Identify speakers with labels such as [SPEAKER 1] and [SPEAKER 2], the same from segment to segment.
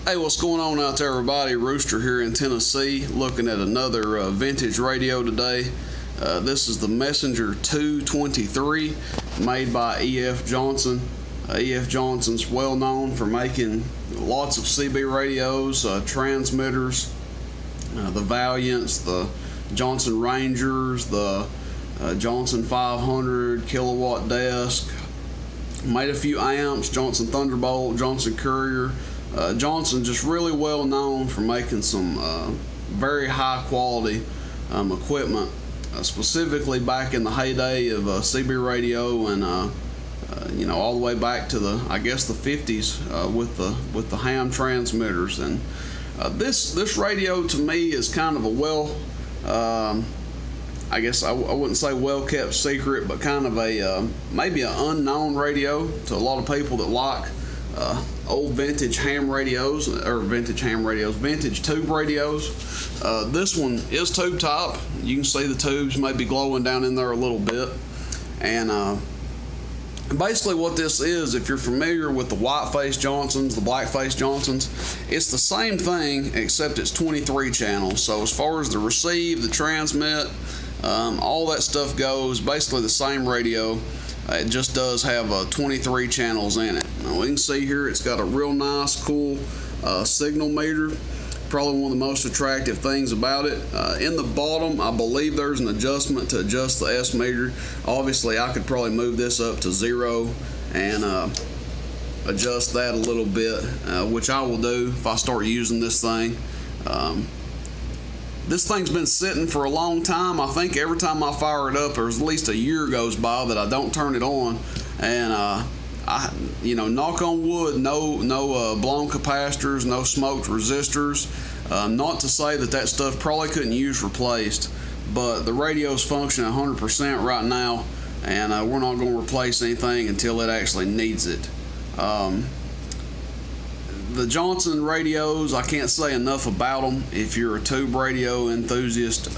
[SPEAKER 1] Hey, what's going on out there, everybody? Rooster here in Tennessee, looking at another vintage radio today. This is the Messenger 223, made by E.F. Johnson. E.F. Johnson's well known for making lots of CB radios, transmitters, the Valiants, the Johnson Rangers, the Johnson 500 kilowatt desk. Made a few amps, Johnson Thunderbolt, Johnson Courier. Johnson just really well known for making some very high quality equipment, specifically back in the heyday of CB radio and all the way back to the 50s with the ham transmitters. And this radio to me is kind of a I wouldn't say well kept secret, but kind of a maybe an unknown radio to a lot of people that like old vintage tube radios. This one is tube top. You can see the tubes maybe glowing down in there a little bit. And basically what this is, if you're familiar with the white-faced Johnsons, the black-faced Johnsons, it's the same thing except it's 23 channels. So as far as the receive, the transmit, all that stuff goes, basically the same radio. It just does have 23 channels in it. Now we can see here it's got a real nice, cool signal meter. Probably one of the most attractive things about it. In the bottom, I believe there's an adjustment to adjust the S meter. Obviously, I could probably move this up to 0 and adjust that a little bit, which I will do if I start using this thing. This thing's been sitting for a long time. I think every time I fire it up, there's at least a year goes by that I don't turn it on. And knock on wood, no blown capacitors, no smoked resistors. Not to say that stuff probably couldn't use replaced, but the radio's functioning 100% right now, and we're not going to replace anything until it actually needs it. The Johnson radios, I can't say enough about them. If you're a tube radio enthusiast,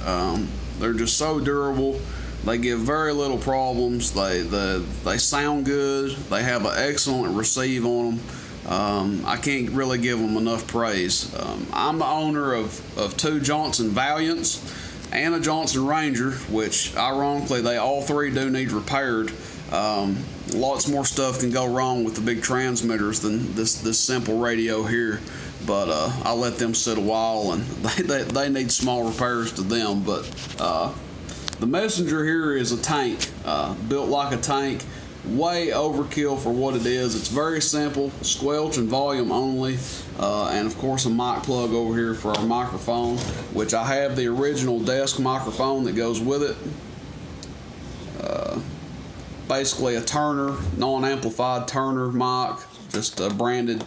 [SPEAKER 1] they're just so durable. They give very little problems. They sound good. They have an excellent receive on them. I can't really give them enough praise. I'm the owner of two Johnson Valiants and a Johnson Ranger, which ironically they all three do need repaired. Lots more stuff can go wrong with the big transmitters than this simple radio here, but I'll let them sit a while, and they need small repairs to them. But the Messenger here is a tank, built like a tank, way overkill for what it is. It's very simple, squelch and volume only, and of course a mic plug over here for our microphone, which I have the original desk microphone that goes with it. Basically a Turner, non-amplified Turner mic, just branded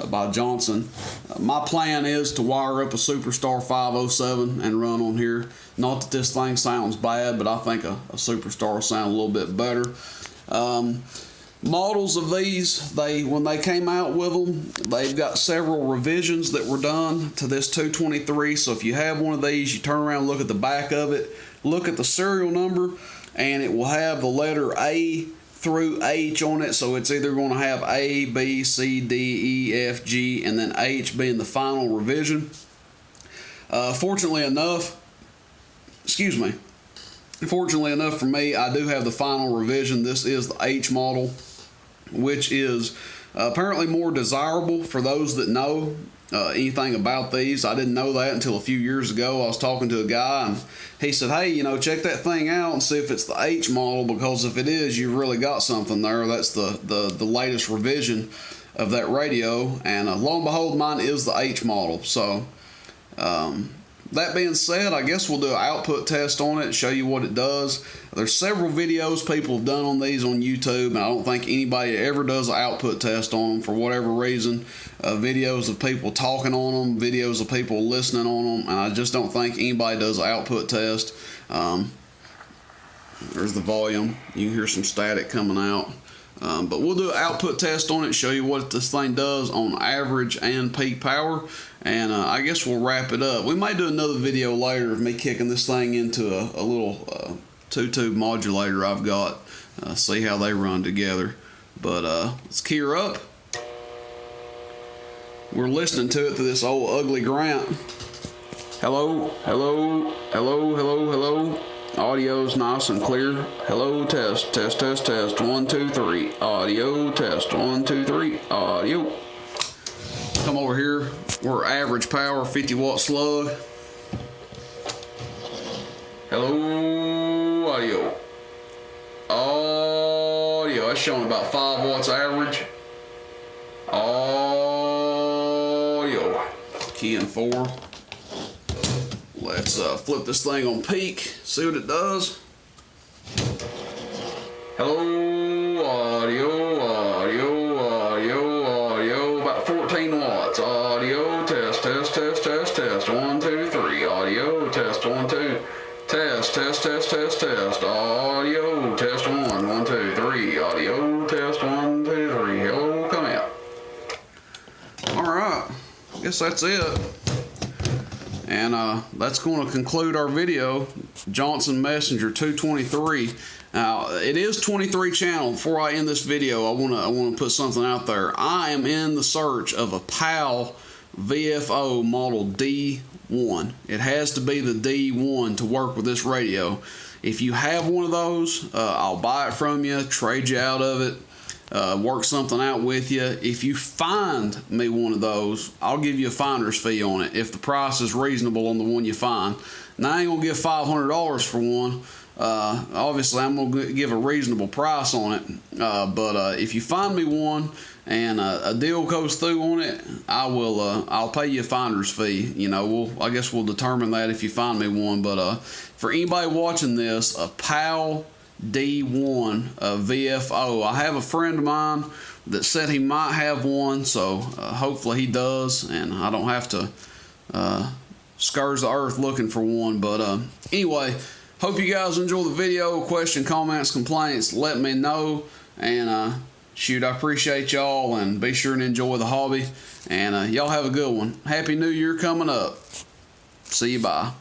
[SPEAKER 1] by Johnson. My plan is to wire up a Superstar 507 and run on here. Not that this thing sounds bad, but I think a Superstar will sound a little bit better. Models of these, when they came out with them, they've got several revisions that were done to this 223. So if you have one of these, you turn around and look at the back of it, look at the serial number, and it will have the letter A through H on it. So it's either going to have A, B, C, D, E, F, G, and then H being the final revision. Fortunately enough for me, I do have the final revision. This is the H model, which is apparently more desirable for those that know anything about these. I didn't know that until a few years ago. I was talking to a guy, and he said, hey, check that thing out and see if it's the H model, because if it is, you've really got something there. That's the latest revision of that radio, and lo and behold, mine is the H model. So that being said, I guess we'll do an output test on it, show you what it does. There's several videos people have done on these on YouTube, and I don't think anybody ever does an output test on them for whatever reason. Videos of people talking on them, videos of people listening on them, and I just don't think anybody does an output test. There's the volume. You can hear some static coming out. But we'll do an output test on it, show you what this thing does on average and peak power, and I guess we'll wrap it up. We might do another video later of me kicking this thing into a little two-tube modulator I've got, see how they run together. But let's key her up. We're listening to it through this old ugly Grant. Hello, hello, hello, hello, hello. Audio's nice and clear. Hello, test, test, test, test. 1, 2, 3. Audio, test. 1, 2, 3. Audio. Come over here. We're average power, 50-watt slug. Hello, audio. Audio. That's showing about 5 watts average. Audio. Key in 4. Let's flip this thing on peak, see what it does. Hello, audio, audio, audio, audio, about 14 watts. Audio, test, test, test, test, test. 1, 2, 3. Audio, test, 1, 2. Test, test, test, test, test. Audio, test 1, 1, 2, 3. Audio, test 1, 2, 3. Hello, come out. Alright, guess that's it. And that's going to conclude our video, Johnson Messenger 223. Now, it is 23 channel. Before I end this video, I want to put something out there. I am in the search of a PAL VFO model D-1. It has to be the D-1 to work with this radio. If you have one of those, I'll buy it from you, trade you out of it. Work something out with you. If you find me one of those, I'll give you a finder's fee on it if the price is reasonable on the one you find. Now, I ain't gonna give $500 for one. Obviously, I'm gonna give a reasonable price on it. But if you find me one and a deal goes through on it, I'll pay you a finder's fee. You know, I guess we'll determine that if you find me one. But for anybody watching this, a PAL D-1 VFO. I have a friend of mine that said he might have one, so hopefully he does, and I don't have to scourge the earth looking for one. But anyway, hope you guys enjoy the video. Question, comments, complaints, let me know. And shoot, I appreciate y'all, and be sure and enjoy the hobby. And y'all have a good one. Happy New Year coming up. See you, bye.